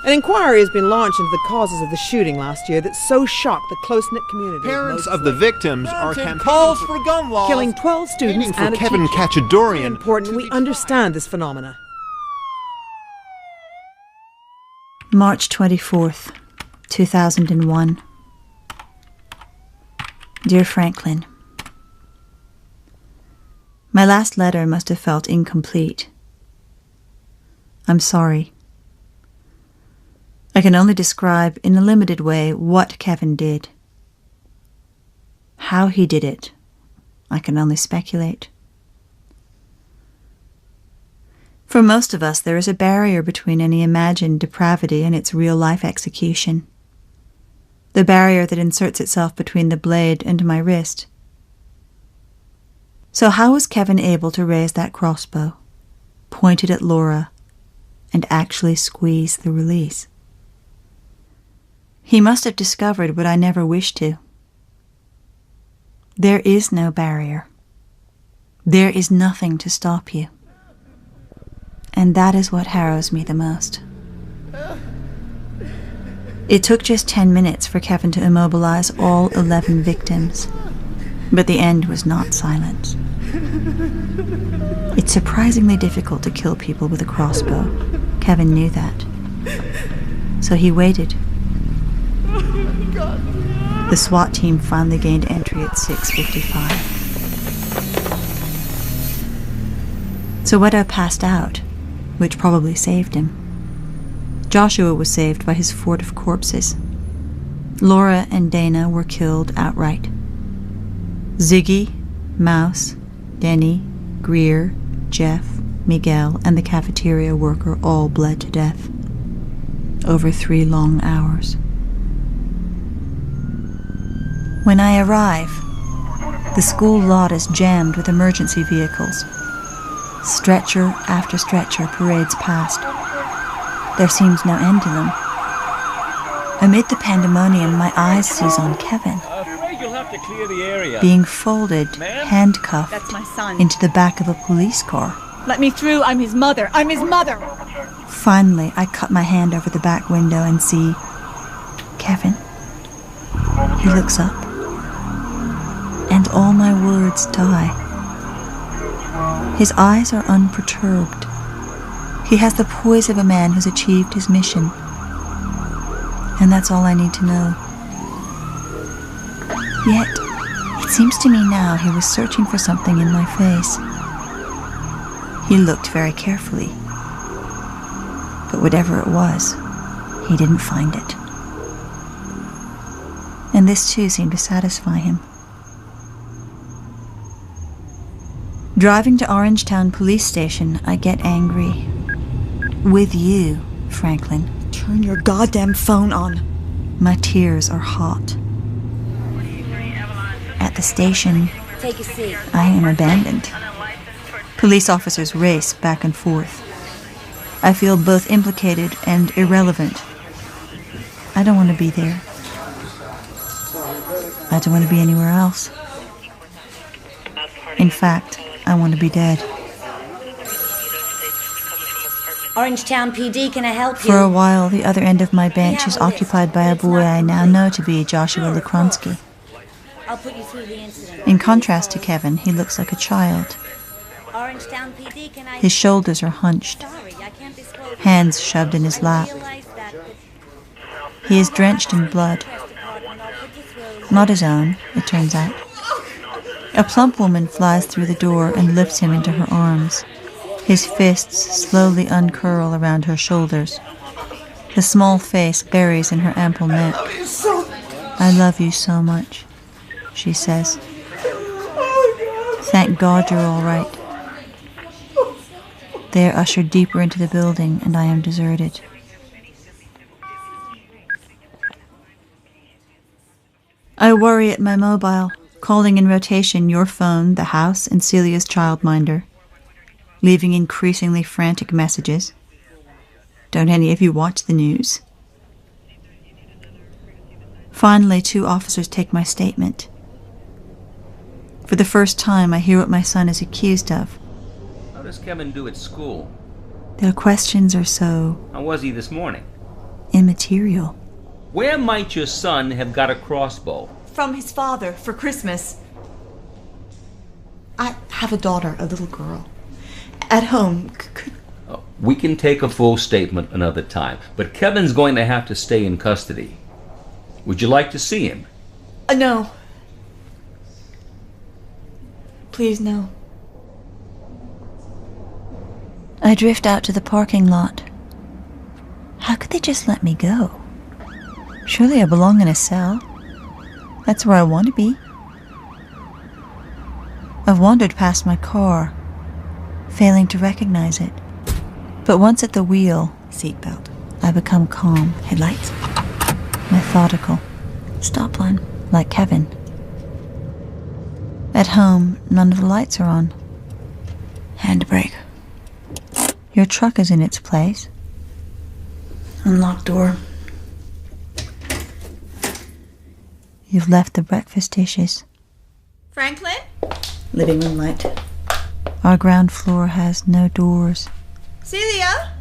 An inquiry has been launched into the causes of the shooting last year that so shocked the close-knit community. Parents of the victims are calls for gun laws, killing 12 students for and Kevin a teacher. Cachadorian. It's important we understand this phenomena. March 24th, 2001. Dear Franklin, my last letter must have felt incomplete. I'm sorry. I can only describe in a limited way what Kevin did. How he did it, I can only speculate. For most of us, there is a barrier between any imagined depravity and its real-life execution. The barrier that inserts itself between the blade and my wrist. So how was Kevin able to raise that crossbow, point it at Laura, and actually squeeze the release? He must have discovered what I never wished to. There is no barrier. There is nothing to stop you. And that is what harrows me the most. It took just 10 minutes for Kevin to immobilize all 11 victims, but the end was not silence. It's surprisingly difficult to kill people with a crossbow. Kevin knew that. So he waited. The SWAT team finally gained entry at 6:55. Soweto passed out, which probably saved him. Joshua was saved by his fort of corpses. Laura and Dana were killed outright. Ziggy, Mouse, Denny, Greer, Jeff, Miguel, and the cafeteria worker all bled to death. Over 3 long hours. When I arrive, the school lot is jammed with emergency vehicles. Stretcher after stretcher parades past. There seems no end to them. Amid the pandemonium, my eyes seize on Kevin, You'll have to clear the area. being folded, handcuffed That's my son. into the back of a police car. Let me through. I'm his mother. I'm his mother. Finally, I cut my hand over the back window and see Kevin. He looks up, and all my words die. His eyes are unperturbed. He has the poise of a man who's achieved his mission. And that's all I need to know. Yet, it seems to me now he was searching for something in my face. He looked very carefully. But whatever it was, he didn't find it. And this too seemed to satisfy him. Driving to Orangetown Police Station, I get angry. With you, Franklin. Turn your goddamn phone on. My tears are hot. At the station, Take a seat. I am abandoned. Police officers race back and forth. I feel both implicated and irrelevant. I don't want to be there. I don't want to be anywhere else. In fact, I want to be dead. Orangetown PD, can I help you? For a while, the other end of my bench is occupied by a boy I now know to be Joshua Lekronsky. I'll put you through the incident. In contrast to Kevin, he looks like a child. Orangetown PD, can I... His shoulders are hunched, Sorry, I can't disclose... hands shoved in his lap. He is drenched in blood. Not his own, it turns out. A plump woman flies through the door and lifts him into her arms. His fists slowly uncurl around her shoulders. The small face buries in her ample neck. I love you so much, she says. Thank God you're all right. They are ushered deeper into the building, and I am deserted. I worry at my mobile, calling in rotation your phone, the house, and Celia's childminder, leaving increasingly frantic messages. Don't any of you watch the news? Finally, 2 officers take my statement. For the first time, I hear what my son is accused of. How does Kevin do at school? Their questions are so... How was he this morning? immaterial. Where might your son have got a crossbow? From his father for Christmas. I have a daughter, a little girl. At home. We can take a full statement another time, but Kevin's going to have to stay in custody. Would you like to see him? No. Please, no. I drift out to the parking lot. How could they just let me go? Surely I belong in a cell. That's where I want to be. I've wandered past my car, failing to recognize it. But once at the wheel, Seatbelt. I become calm. Headlights. Methodical. Stop line. Like Kevin. At home, none of the lights are on. Handbrake. Your truck is in its place. Unlocked door. You've left the breakfast dishes. Franklin? Living room light. Our ground floor has no doors. Celia?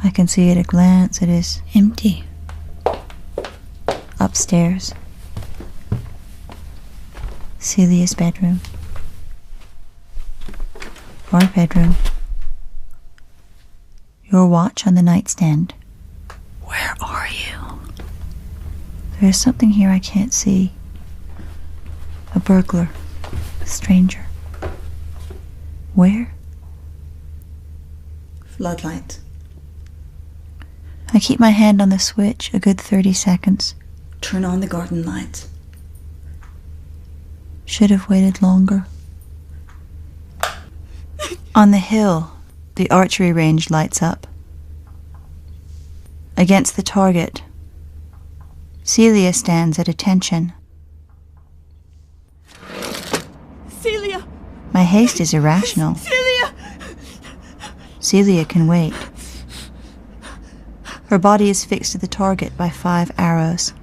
I can see at a glance it is empty. Upstairs. Celia's bedroom. Our bedroom. Your watch on the nightstand. Where are you? There is something here I can't see. A burglar. A stranger. Where? Floodlight. I keep my hand on the switch a good 30 seconds. Turn on the garden lights. Should have waited longer. On the hill, the archery range lights up. Against the target, Celia stands at attention. Celia! My haste is irrational. Celia! Celia can wait. Her body is fixed to the target by 5 arrows.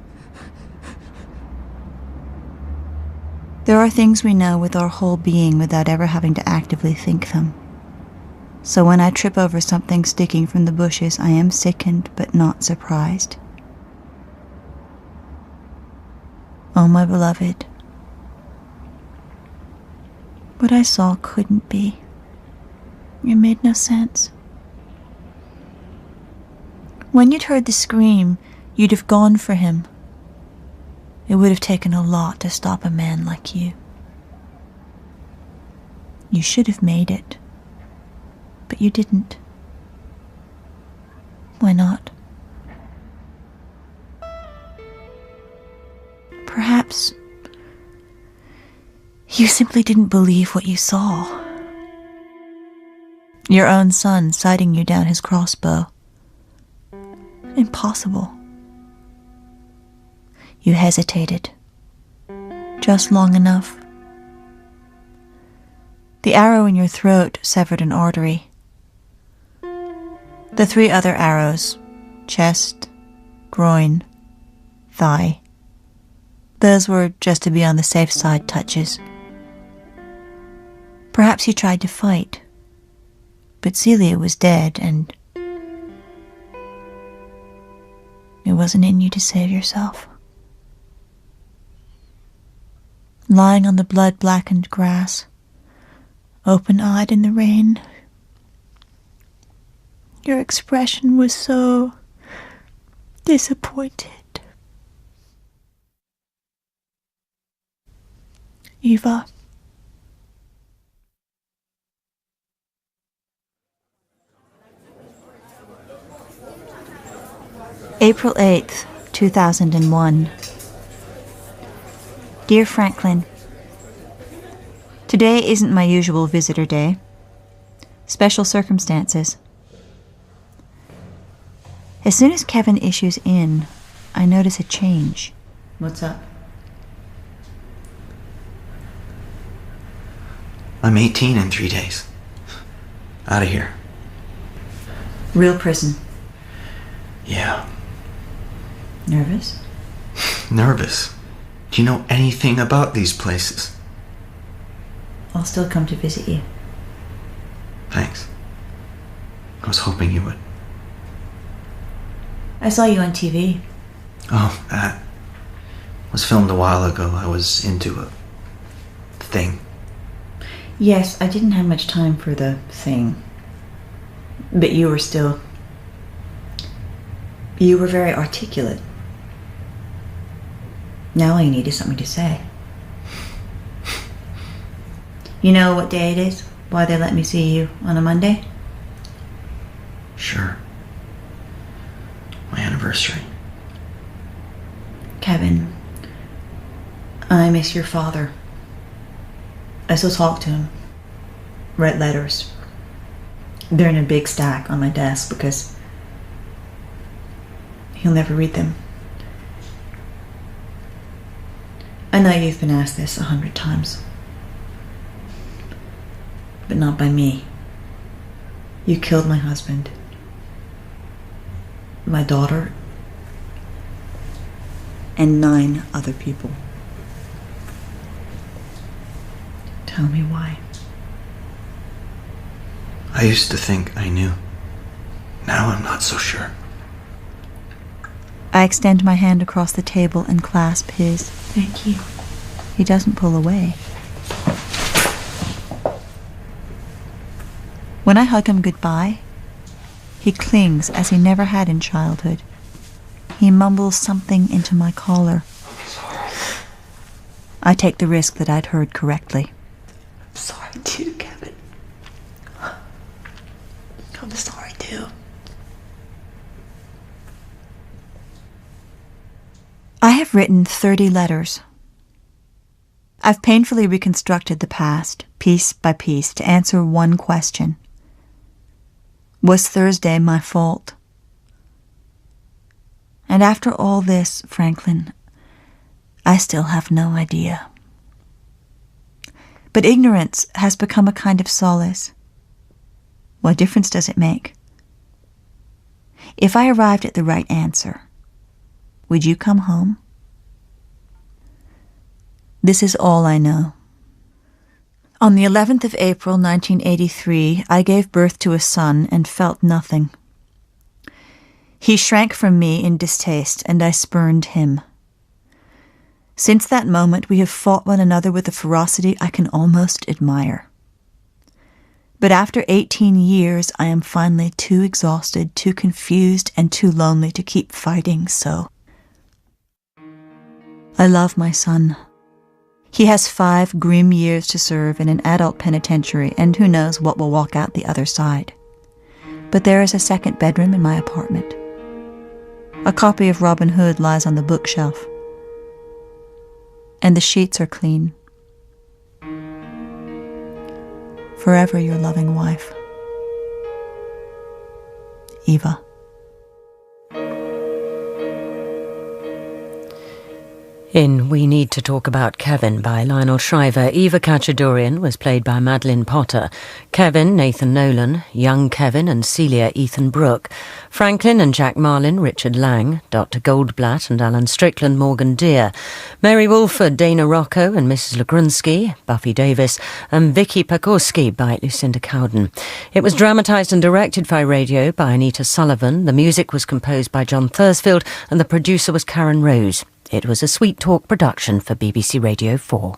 There are things we know with our whole being without ever having to actively think them. So when I trip over something sticking from the bushes, I am sickened but not surprised. Oh, my beloved. What I saw couldn't be. It made no sense. When you'd heard the scream, you'd have gone for him. It would have taken a lot to stop a man like you. You should have made it. But you didn't. Why not? Perhaps you simply didn't believe what you saw. Your own son sighting you down his crossbow. Impossible. You hesitated. Just long enough. The arrow in your throat severed an artery. The 3 other arrows, chest, groin, thigh, those were just to be on the safe side touches. Perhaps you tried to fight, but Celia was dead and it wasn't in you to save yourself. Lying on the blood-blackened grass, open-eyed in the rain, your expression was so disappointed. Eva. April 8th, 2001. Dear Franklin, today isn't my usual visitor day. Special circumstances. As soon as Kevin issues in, I notice a change. What's up? I'm 18 in 3 days. Out of here. Real prison. Yeah. Nervous? Nervous. Do you know anything about these places? I'll still come to visit you. Thanks. I was hoping you would. I saw you on TV. Oh, that was filmed a while ago. I was into a thing. Yes, I didn't have much time for the thing. But you were very articulate. Now all you need is something to say. You know what day it is? Why they let me see you on a Monday? Sure. My anniversary. Kevin, I miss your father. I still talk to him. Write letters. They're in a big stack on my desk because he'll never read them. I know you've been asked this 100 times. But not by me. You killed my husband, my daughter, and 9 other people. Tell me why. I used to think I knew. Now I'm not so sure. I extend my hand across the table and clasp his. Thank you. He doesn't pull away. When I hug him goodbye, he clings as he never had in childhood. He mumbles something into my collar. I take the risk that I'd heard correctly. I'm sorry too, Kevin. I'm sorry too. I have written 30 letters. I've painfully reconstructed the past, piece by piece, to answer one question. Was Thursday my fault? And after all this, Franklin, I still have no idea. But ignorance has become a kind of solace. What difference does it make? If I arrived at the right answer, would you come home? This is all I know. On the 11th of April, 1983, I gave birth to a son and felt nothing. He shrank from me in distaste, and I spurned him. Since that moment, we have fought one another with a ferocity I can almost admire. But after 18 years, I am finally too exhausted, too confused, and too lonely to keep fighting, so I love my son. He has 5 grim years to serve in an adult penitentiary, and who knows what will walk out the other side. But there is a second bedroom in my apartment. A copy of Robin Hood lies on the bookshelf. And the sheets are clean. Forever your loving wife, Eva. In We Need to Talk About Kevin by Lionel Shriver, Eva Cachadorian was played by Madeline Potter, Kevin, Nathan Nolan, young Kevin and Celia Ethan Brooke, Franklin and Jack Marlin, Richard Lainq, Dr. Goldblatt and Alan Strickland, Morgan Deare, Mary Wolford, Dana Rocco and Mrs. Legrunsky, Buffy Davis and Vicky Pekorski by Lucinda Cowden. It was dramatised and directed by radio by Anita Sullivan. The music was composed by John Thursfield and the producer was Karen Rose. It was a Sweet Talk production for BBC Radio 4.